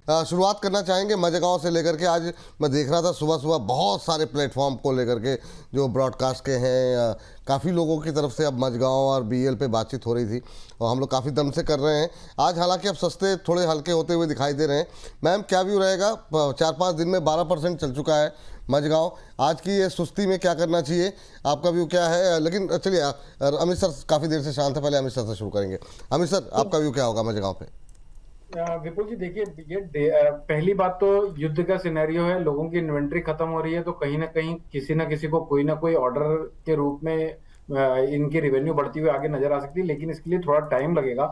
शुरुआत करना चाहेंगे मजगांव से लेकर के। आज मैं देख रहा था सुबह सुबह बहुत सारे प्लेटफॉर्म को लेकर के जो ब्रॉडकास्ट के हैं, काफ़ी लोगों की तरफ से अब मजगांव और बीएल पे बातचीत हो रही थी और हम लोग काफ़ी दम से कर रहे हैं आज। हालांकि अब सस्ते थोड़े हल्के होते हुए दिखाई दे रहे हैं। मैम क्या व्यू रहेगा? 4-5 दिन में 12% चल चुका है मजगांव। आज की ये सुस्ती में क्या करना चाहिए, आपका व्यू क्या है? लेकिन चलिए अमित सर काफ़ी देर से शांत है, पहले अमित सर से शुरू करेंगे। अमित सर आपका व्यू क्या होगा मजगांव पे? विपुल जी देखिए, ये पहली बात तो युद्ध का सिनेरियो है, लोगों की इन्वेंट्री खत्म हो रही है, तो कहीं ना कहीं किसी ना किसी को कोई ना कोई ऑर्डर के रूप में इनकी रेवेन्यू बढ़ती हुई आगे नजर आ सकती है, लेकिन इसके लिए थोड़ा टाइम लगेगा।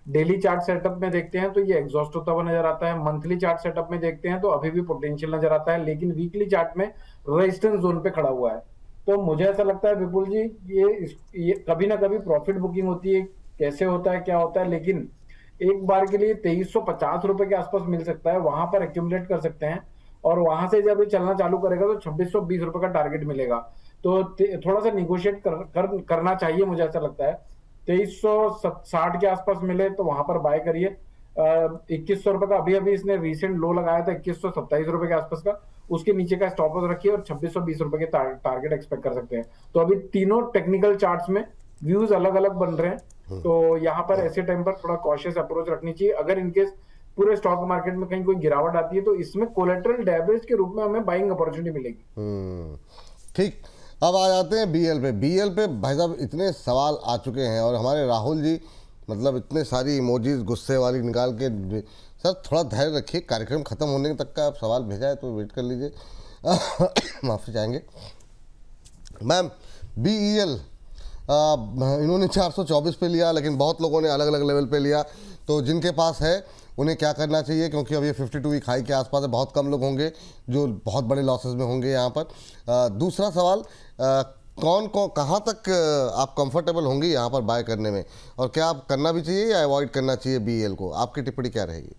डेली चार्ट सेटअप में देखते हैं तो ये एग्जॉस्ट होता हुआ नजर आता है, मंथली चार्ट सेटअप में देखते हैं तो अभी भी पोटेंशियल नजर आता है, लेकिन वीकली चार्ट में रेजिस्टेंस जोन पे खड़ा हुआ है। तो मुझे ऐसा लगता है विपुल जी, ये कभी ना कभी प्रॉफिट बुकिंग होती है, कैसे होता है क्या होता है, लेकिन एक बार के लिए 2350 रुपए के आसपास मिल सकता है, वहां पर एक्यूमुलेट कर सकते हैं और वहां से जब ये चलना चालू करेगा तो 2620 रुपए का टारगेट मिलेगा। तो थोड़ा सा निगोशिएट करना चाहिए, मुझे ऐसा लगता है 2360 के आसपास मिले तो वहां पर बाय करिए। 2100 रुपए का अभी अभी इसने रिसेंट लो लगाया था 2127 रुपए के आसपास का, उसके नीचे का स्टॉप लॉस रखिए और 2620 रुपए के टारगेट एक्सपेक्ट कर सकते हैं। तो अभी तीनों टेक्निकल चार्ट्स में व्यूज अलग अलग बन रहे हैं, तो यहाँ पर ऐसे टाइम पर थोड़ा कॉशियस अप्रोच रखनी चाहिए। अगर इनकेस पूरे स्टॉक मार्केट में कहीं कोई गिरावट आती है तो इसमें कोलेटरल डैमेज के रूप में हमें बाइंग अपॉर्चुनिटी मिलेगी। ठीक, अब आ जाते हैं बीएल पे। बीएल पे भाई साहब इतने सवाल आ चुके हैं और हमारे राहुल जी मतलब इतने सारी इमोजीज गुस्से वाली निकाल के, सर थोड़ा धैर्य रखिए, कार्यक्रम खत्म होने तक का आप सवाल भेजा है तो वेट कर लीजिए। माफ़ी चाहेंगे मैम। बीईएल इन्होंने 424 पे लिया, लेकिन बहुत लोगों ने अलग अलग लेवल पे लिया, तो जिनके पास है उन्हें क्या करना चाहिए? क्योंकि अब ये 52 वीक हाई के आसपास है, बहुत कम लोग होंगे जो बहुत बड़े लॉसेस में होंगे यहाँ पर। दूसरा सवाल, कौन कौन कहाँ तक आप कंफर्टेबल होंगे यहाँ पर बाय करने में, और क्या आप करना भी चाहिए या अवॉइड करना चाहिए बीएल को? आपकी टिप्पणी क्या रहेगी?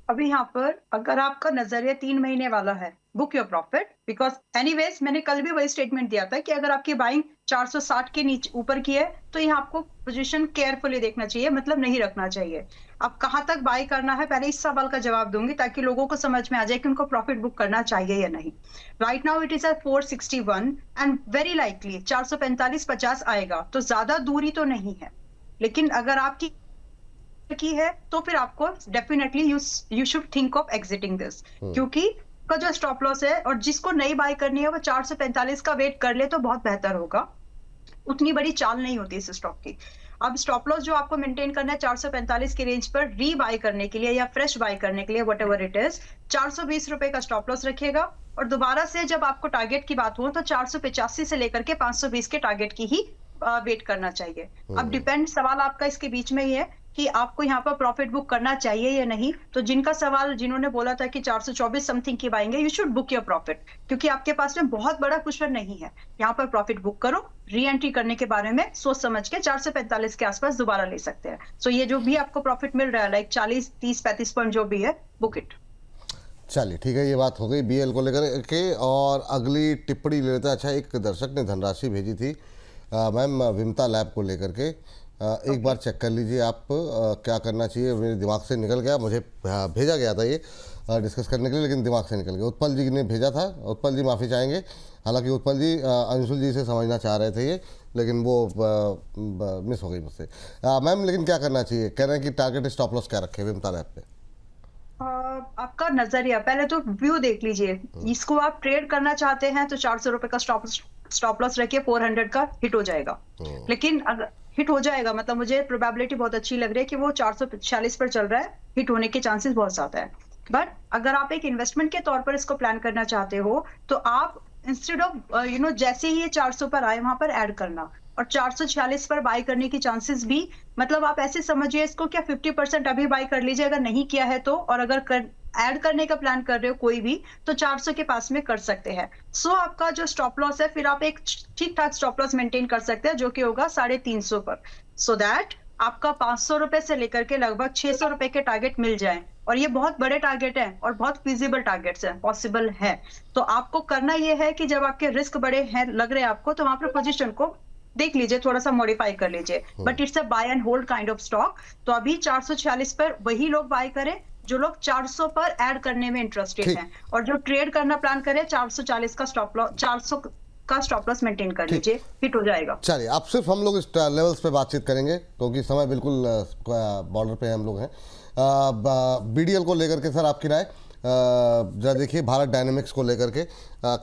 अभी यहाँ पर अगर आपका नजरिया 3 महीने वाला है, book your profit, because anyways मैंने कल भी वही स्टेटमेंट दिया था कि अगर आपकी बाइंग 460 के नीचे ऊपर की है तो यहाँ आपको पोजीशन केयरफुली देखना चाहिए, मतलब नहीं रखना चाहिए। अब कहाँ तक बाय करना है, पहले इस सवाल का जवाब दूंगी ताकि लोगों को समझ में आ जाए कि उनको प्रॉफिट बुक करना चाहिए या नहीं। Right now it is at 461 and very likely 445-50 आएगा, तो ज्यादा दूरी तो नहीं है, लेकिन अगर आपकी की है तो फिर आपको definitely you should think of exiting this, क्योंकि का जो स्टॉप लॉस है, और जिसको नई बाय करनी है वो 445 का वेट कर ले तो बहुत बेहतर होगा। उतनी बड़ी चाल नहीं होती इस स्टॉक की। अब स्टॉप लॉस जो आपको मेंटेन करना है 445 के रेंज पर री बाय करने के लिए या फ्रेश बाय करने के लिए, वट एवर इट इज, 420 रुपए का स्टॉप लॉस रखिएगा। और दोबारा से जब आपको टारगेट की बात हो तो 485 से लेकर के 520 के टारगेट की ही वेट करना चाहिए। अब डिपेंड, सवाल आपका इसके बीच में ही है कि आपको यहाँ पर प्रॉफिट बुक करना चाहिए या नहीं। तो जिनका सवाल, जिन्होंने बोला था कि 424 समथिंग की बाएंगे, you should book your profit, क्योंकि आपके पास में बहुत बड़ा कुशन नहीं है। यहाँ पर प्रॉफिट बुक करो, री एंट्री करने के बारे में सोच समझ के 445 के आसपास दोबारा ले सकते हैं। सो ये जो भी आपको प्रॉफिट मिल रहा है, लाइक 40, 30, 35 पॉइंट जो भी है, बुक इट। चलिए ठीक है, ये बात हो गई बीएल को लेकर के, और अगली टिप्पणी ले लेते हैं। अच्छा, एक दर्शक ने धनराशि भेजी थी मैम विमता लैब को लेकर के, एक बार चेक कर लीजिए आप क्या करना चाहिए। मेरे दिमाग से निकल गया, मुझे भेजा गया था ये डिस्कस करने के लिए, लेकिन दिमाग से निकल गया। उत्पल जी ने भेजा था, उत्पल जी माफ़ी चाहेंगे। हालांकि उत्पल जी अंशुल जी से समझना चाह रहे थे ये, लेकिन वो मिस हो गई मुझसे। मैम लेकिन क्या करना चाहिए? कह रहे हैं कि टारगेट स्टॉप लॉस क्या रखे विमता लैब पे? आपका नजरिया, पहले तो व्यू देख लीजिए। इसको आप ट्रेड करना चाहते हैं तो 400 रुपए का स्टॉप लॉस रखिए, 400 का हिट हो जाएगा। लेकिन अगर हिट हो जाएगा, मतलब मुझे प्रोबेबिलिटी बहुत अच्छी लग रही है कि वो 446 पर चल रहा है, हिट होने के चांसेस बहुत ज्यादा है। बट अगर आप एक इन्वेस्टमेंट के तौर पर इसको प्लान करना चाहते हो तो आप इंस्टेड ऑफ जैसे ही ये 400 पर आए वहां पर ऐड करना, और 446 पर बाय करने की चांसेस भी, मतलब आप ऐसे समझिए इसको, क्या 50% अभी बाय कर लीजिए अगर नहीं किया है तो, और अगर ऐड करने का प्लान कर रहे हो कोई भी, तो 400 के पास में कर सकते हैं। सो आपका जो स्टॉप लॉस है, फिर आप एक ठीक ठाक स्टॉप लॉस मेंटेन कर सकते हैं जो कि होगा 350 पर, सो दैट आपका 500 रुपए से लेकर के लगभग 600 रुपए के टारगेट मिल जाए। और ये बहुत बड़े टारगेट हैं और बहुत फिजिबल टारगेट्स हैं, पॉसिबल है। तो आपको करना ये है कि जब आपके रिस्क बड़े हैं लग रहे हैं आपको, तो वहां पर पोजीशन को देख लीजिए, थोड़ा सा मॉडिफाई कर लीजिए, but it's a buy and hold kind of stock. तो अभी 446 पर वही लोग बाय करें जो लोग 400 पर ऐड करने में इंटरेस्टेड ठीक। हैं, और जो ट्रेड करना प्लान करे 440 का स्टॉप लॉस, 400 का स्टॉप लॉस मेंटेन कर ठीक। लीजिए, हिट हो जाएगा। चलिए अब सिर्फ हम लोग इस लेवल्स पे बातचीत करेंगे क्योंकि समय बिल्कुल बॉर्डर पे हम लोग हैं। बीडीएल को लेकर के सर आपकी राय जरा देखिए, भारत डायनेमिक्स को लेकर के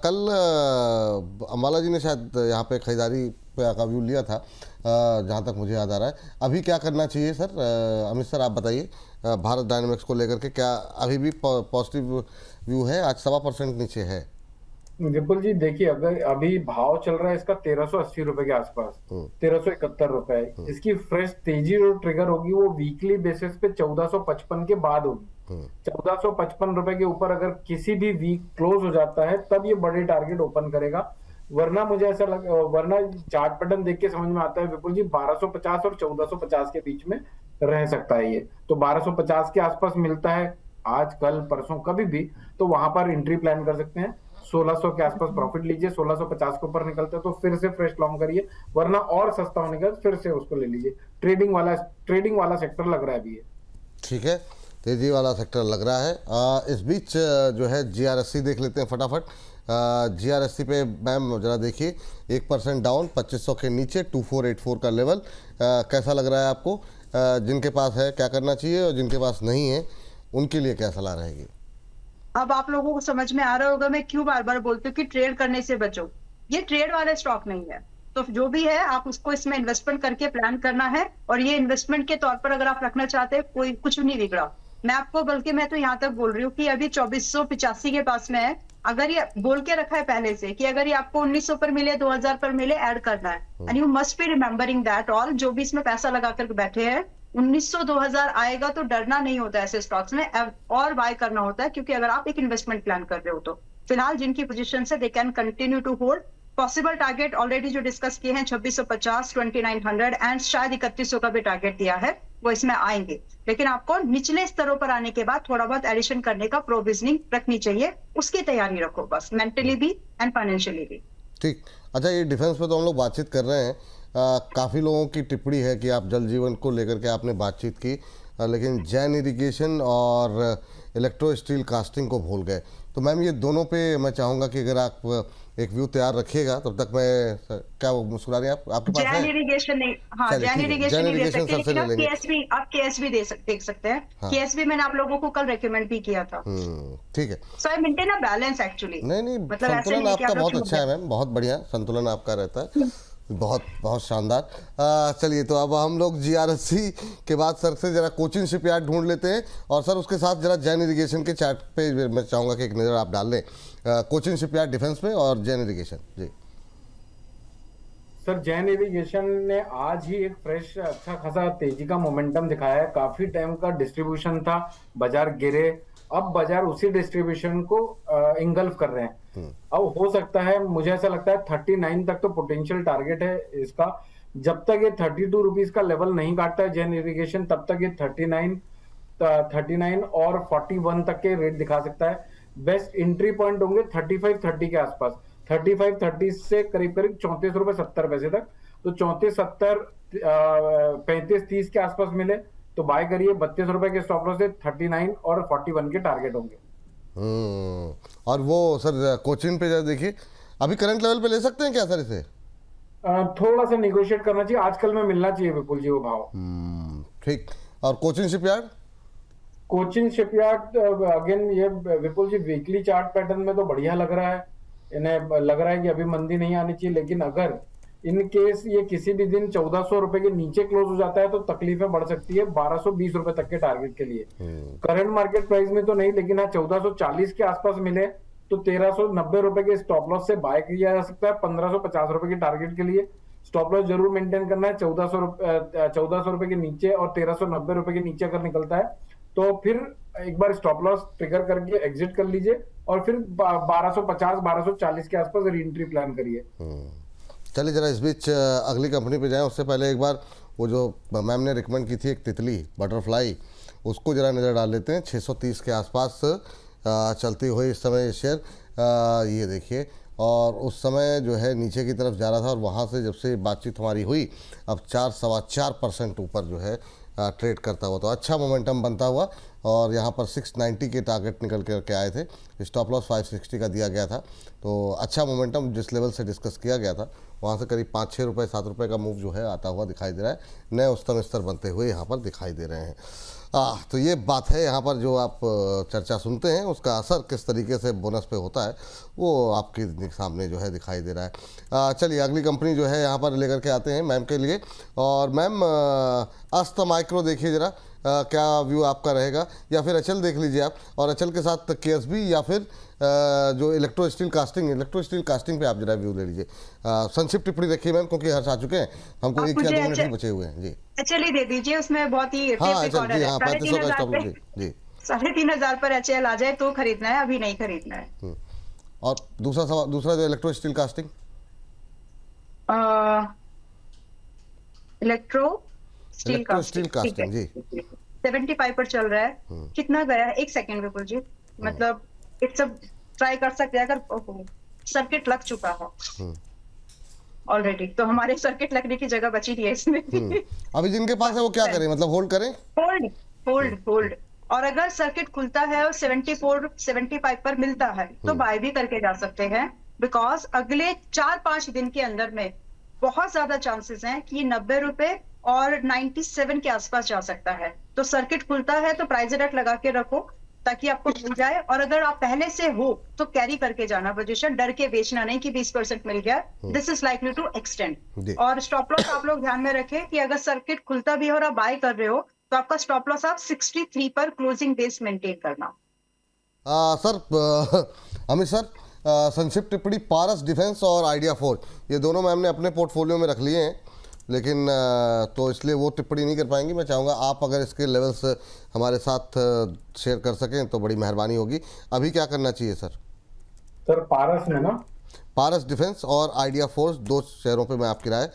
कल अम्बाला जी ने शायद यहाँ पे खरीदारी का व्यू लिया था जहाँ तक मुझे याद आ रहा है। अभी क्या करना चाहिए सर? अमित सर आप बताइए, भारत डायनेमिक्स को लेकर के क्या अभी भी पॉजिटिव व्यू है? आज 1.25% नीचे है। विपुल जी देखिए, अगर अभी भाव चल रहा है इसका 1380 रुपए के आसपास, 1371 रुपए। इसकी फ्रेश तेजी जो ट्रिगर होगी वो वीकली बेसिस पे 1455 के बाद होगी। 1455 रुपए के ऊपर अगर किसी भी वीक क्लोज हो जाता है तब ये बड़े टारगेट ओपन करेगा, वरना मुझे ऐसा वरना चार्ट पैटर्न देख के समझ में आता है विपुल जी 1250 और 1450 के बीच में रह सकता है ये। तो 1250 के आसपास मिलता है आज, कल, परसों, कभी भी, तो वहां पर एंट्री प्लान कर सकते हैं। 1600 के आसपास प्रॉफिट लीजिए, 1650 के ऊपर निकलते हैं तो फिर से फ्रेश लॉन्ग करिए, वरना और सस्ता होने का फिर से उसको ले लीजिए। ट्रेडिंग वाला सेक्टर लग रहा है अभी ये। ठीक है, तेजी वाला सेक्टर लग रहा है। इस बीच जो है जीआरएससी देख लेते हैं फटाफट। जीआरएससी पे मैम जरा देखिए 1% डाउन, 2500 के नीचे 2484 का लेवल। कैसा लग रहा है आपको? जिनके पास है क्या करना चाहिए और जिनके पास नहीं है उनके लिए क्या सलाह रहेगी? अब आप लोगों को समझ में आ रहा होगा मैं क्यों बार बार बोलती हूँ कि ट्रेड करने से बचो। ये ट्रेड वाले स्टॉक नहीं है, तो जो भी है आप उसको इसमें इन्वेस्टमेंट करके प्लान करना है, और ये इन्वेस्टमेंट के तौर पर अगर आप रखना चाहते हैं कोई कुछ नहीं बिगड़ा। मैं आपको बल्कि मैं तो यहाँ तक बोल रही हूँ कि अभी 2485 के पास में है। अगर ये बोल के रखा है पहले से कि अगर ये आपको 1900 पर मिले, 2000 पर मिले, ऐड करना है, and you must be remembering that all. जो भी इसमें पैसा लगा कर बैठे हैं 1900 2000 आएगा तो डरना नहीं होता ऐसे स्टॉक्स में, और बाय करना होता है, क्योंकि अगर आप एक इन्वेस्टमेंट प्लान कर रहे हो तो फिलहाल जिनकी पोजीशन से they can continue to hold. Possible target already जो डिस्कस किए हैं 2650, 2900 एंड शायद 3100 का भी टारगेट दिया है, वो इसमें आएंगे। लेकिन आपको निचले स्तरों पर आने के बाद थोड़ा बहुत एडिशन करने का प्रोविजनिंग रखनी चाहिए, उसकी तैयारी रखो बस, मेंटली भी एंड फाइनेंशियली भी। ठीक। अच्छा, ये डिफेंस पे तो हम लोग बातचीत कर रहे हैं। काफ़ी लोगों की टिप्पणी है कि आप जल जीवन को लेकर के आपने बातचीत की, लेकिन जैन इरिगेशन और इलेक्ट्रो स्टील कास्टिंग को भूल गए। तो मैम ये दोनों पे मैं चाहूँगा कि अगर आप एक व्यू तैयार रखिएगा तब तक मैं क्या वो मुस्कुरा रही हैं आपके पास है? जैन इरिगेशन नहीं, हाँ चलिए, जैन ठीक है। इरिगेशन जैन नहीं दे इरिगेशन सकते, सबसे लेकिन आप ले लेंगे। केएसबी देख सकते हैं। हाँ। केएसबी मैंने आप लोगों को कल रेकमेंड भी किया था। ठीक है। So I maintain a balance actually. नहीं, मतलब ऐसे संतुलन नहीं कि आपका आप लोग बहुत छूट अच्छा है मैम, बहुत बढ़िया संतुलन आपका रहता है, बहुत बहुत शानदार। चलिए तो अब हम लोग जीआरएससी के बाद सर से जरा कोचिन शिपयार्ड ढूंढ लेते हैं, और सर उसके साथ जरा जैन इरिगेशन के चार्ट पे मैं चाहूँगा कि एक नज़र आप डाल लें। कोचिन शिपयार्ड डिफेंस पे और जैन इरिगेशन। जी सर, जैन इरिगेशन ने आज ही एक फ्रेश अच्छा खासा तेजी का मोमेंटम दिखाया है। काफी टाइम का डिस्ट्रीब्यूशन था, बाजार गिरे, अब बाजार उसी डिस्ट्रीब्यूशन को इंगल्फ कर रहे हैं। अब हो सकता है, मुझे ऐसा लगता है 39 तक तो पोटेंशियल टारगेट है इसका। जब तक ये 32 रुपीज का लेवल नहीं काटता है जैन इरिगेशन, तब तक ये 39 और 41 तक के रेट दिखा सकता है। बेस्ट एंट्री पॉइंट होंगे 35-30 के आसपास, 35-30 से करीब करीब 34 रुपए 70 पैसे तक। तो 34-70, 35-30 के आसपास मिले तो बाय करिए। 32 रुपए के स्टॉप लॉस से 39 और 41 के टारगेट होंगे। और वो सर कोचिन पे जरा देखिए, अभी करंट लेवल पे ले सकते हैं क्या सर इसे? थोड़ा सा निगोशिएट करना चाहिए, आजकल में मिलना चाहिए विपुल जी वो भाव। ठीक। और Cochin shipyard? Cochin shipyard again ये विपुल जी वीकली चार्ट पैटर्न में तो बढ़िया लग रहा है, इन्हें लग रहा है कि अभी मंदी नहीं आनी चाहिए। लेकिन अगर इन केस ये किसी भी दिन 1400 रुपए के नीचे क्लोज हो जाता है तो तकलीफें बढ़ सकती है 1220 रुपए तक के टारगेट के लिए। करंट मार्केट प्राइस में तो नहीं, लेकिन हाँ 1440 के आसपास मिले तो 1390 रुपए के स्टॉप लॉस से बाय किया जा सकता है। 1550 रुपए के टारगेट के लिए स्टॉप लॉस जरूर मेंटेन करना है। 1400 रुपए के नीचे और 1390 रुपए के नीचे अगर निकलता है तो फिर एक बार स्टॉप लॉस ट्रिगर करके एग्जिट कर लीजिए, और फिर 1250-1240 के आसपास री एंट्री प्लान करिए। चलिए जरा इस बीच अगली कंपनी पे जाएं, उससे पहले एक बार वो जो मैम ने रिकमेंड की थी एक तितली बटरफ्लाई, उसको जरा नज़र डाल लेते हैं। 630 के आसपास चलती हुई इस समय शेयर, ये देखिए, और उस समय जो है नीचे की तरफ जा रहा था, और वहाँ से जब से बातचीत हमारी हुई अब 4-4.25% ऊपर जो है ट्रेड करता हुआ। तो अच्छा मोमेंटम बनता हुआ और यहाँ पर 690 के टारगेट निकल के आए थे, स्टॉप लॉस 560 का दिया गया था। तो अच्छा मोमेंटम जिस लेवल से डिस्कस किया गया था वहाँ से करीब 5-6 रुपये 7 रुपये का मूव जो है आता हुआ दिखाई दे रहा है, नए उच्चतम स्तर बनते हुए यहाँ पर दिखाई दे रहे हैं। तो ये बात है, यहाँ पर जो आप चर्चा सुनते हैं उसका असर किस तरीके से बोनस पे होता है वो आपके सामने जो है दिखाई दे रहा है। चलिए अगली कंपनी जो है यहाँ पर लेकर के आते हैं मैम के लिए। और मैम अस्त माइक्रो देखिए ज़रा, क्या व्यू आपका रहेगा, या फिर अचल देख लीजिए आप, और अचल के साथ केएसबी या फिर जो इलेक्ट्रो स्टील कास्टिंग पे आप जरा व्यू ले लीजिए। संक्षिप्त टिप्पणी रखिए मैम, क्योंकि हर्ष आ चुके हैं, हमको 1 या 2 मिनट ही बचे हुए हैं जी। चलिए दे दीजिए, उसमें बहुत ही हाँ अचल जी, हाँ 3500 का स्टॉप लॉस जी। 3,500 पर HL आ जाए तो खरीदना है, अभी नहीं खरीदना है। और दूसरा जो electro steel casting, electro steel casting जी 75 पर चल रहा है। कितना गया है? 1 सेकेंड विपुल जी, मतलब इट्स ट्राई कर सकते हैं अगर सर्किट लग चुका हो ऑलरेडी, तो हमारे सर्किट लगने की जगह बची है इसमें। अभी जिनके पास है वो क्या करें, मतलब होल्ड करें? होल्ड। और अगर सर्किट खुलता है और 74-75 पर मिलता है तो बाय भी करके जा सकते हैं, बिकॉज अगले 4-5 दिन के अंदर में बहुत ज्यादा चांसेस हैं कि 90 रुपए और 97 के आसपास जा सकता है। तो सर्किट खुलता है तो प्राइस अलर्ट लगा के रखो ताकि आपको मिल जाए, और अगर आप पहले से हो तो कैरी करके जाना पोजीशन, डर के बेचना नहीं कि 20% मिल गया, this is likely to extend. और स्टॉप लॉस आप लोग ध्यान में रखें कि अगर सर्किट खुलता भी है और आप बाय कर रहे हो तो आपका स्टॉप लॉस आप 63 पर क्लोजिंग बेस मेंटेन करना। सर अमित सर, संक्षिप्त टिप्पणी पारस डिफेंस और आइडिया फोर्ज ये दोनों मैम ने अपने पोर्टफोलियो में रख लिए हैं, लेकिन तो इसलिए वो टिप्पणी नहीं कर पाएंगी। मैं चाहूँगा आप अगर इसके लेवल्स हमारे साथ शेयर कर सकें तो बड़ी मेहरबानी होगी। अभी क्या करना चाहिए सर? सर पारस में ना, पारस डिफेंस और आइडिया फोर्स 2 शेयरों पे मैं आपकी राय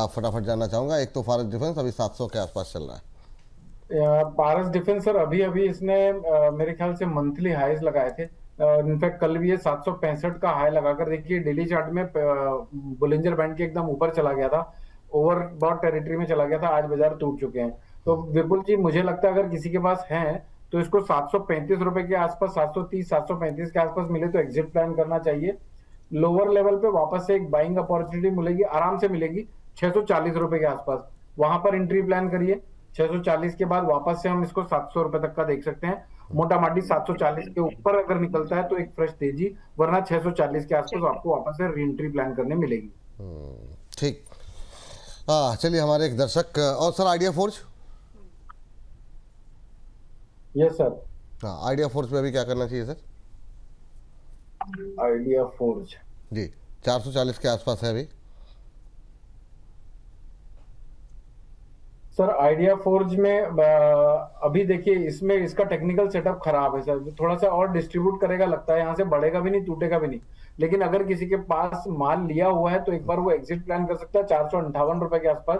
फटाफट जानना चाहूँगा। एक तो पारस डिफेंस अभी 700 के आसपास चल रहा है। पारस डिफेंस सर अभी इसने मेरे ख्याल से मंथली हाईज लगाए थे। इनफैक्ट कल भी ये 765 का हाई लगाकर देखिए डेली चार्ट में बुलिंजर बैंड के एकदम ऊपर चला गया था, ओवरबॉट टेरिटरी में चला गया था। आज बाजार टूट चुके हैं। तो विपुल जी मुझे लगता है अगर किसी के पास है तो इसको 735 रुपए के आसपास, 730-735 के आसपास मिले तो एग्जिट प्लान करना चाहिए। लोअर लेवल पे वापस से एक बाइंग अपॉर्चुनिटी मिलेगी, आराम से मिलेगी 640 रुपए के आसपास, वहां पर एंट्री प्लान करिए। 640 के बाद वापस से हम इसको 700 रुपए तक का देख सकते हैं। मोटा माटी 740 के ऊपर अगर निकलता है तो एक फ्रेश तेजी, वरना 640 के आसपास आपको वापस से री एंट्री प्लान करने मिलेगी। ठीक, चलिए हमारे एक दर्शक और sir idea forge. Yes sir. हाँ आइडिया फोर्ज पे अभी क्या करना चाहिए सर? आइडिया फोर्ज जी 440 के आसपास है अभी। सर आइडिया फोर्ज में अभी देखिए इसमें इसका टेक्निकल सेटअप खराब है सर, थोड़ा सा और डिस्ट्रीब्यूट करेगा लगता है, यहाँ से बढ़ेगा भी नहीं टूटेगा भी नहीं। लेकिन अगर किसी के पास माल लिया हुआ है तो एक बार वो एग्जिट प्लान कर सकता है 458 रुपए के आसपास।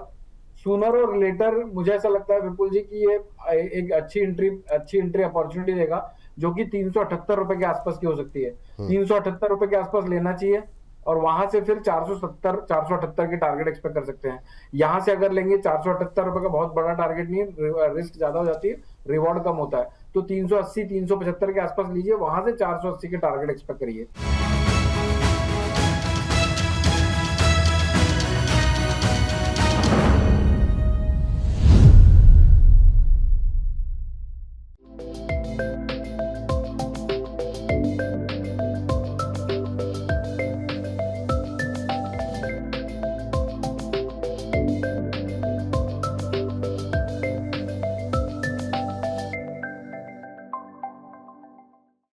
सूनर और लेटर मुझे ऐसा लगता है विपुल जी की ये एक अच्छी एंट्री अपॉर्चुनिटी देगा, जो कि 378 रुपए के आसपास की हो सकती है। 378 रुपए के आसपास लेना चाहिए और वहां से फिर 478 की टारगेट एक्सपेक्ट कर सकते हैं। यहां से अगर लेंगे 478 रुपए का बहुत बड़ा टारगेट नहीं है, रिस्क ज्यादा हो जाती है, रिवॉर्ड कम होता है। तो 380-375 के आसपास लीजिए, वहां से 480 के टारगेट एक्सपेक्ट करिए।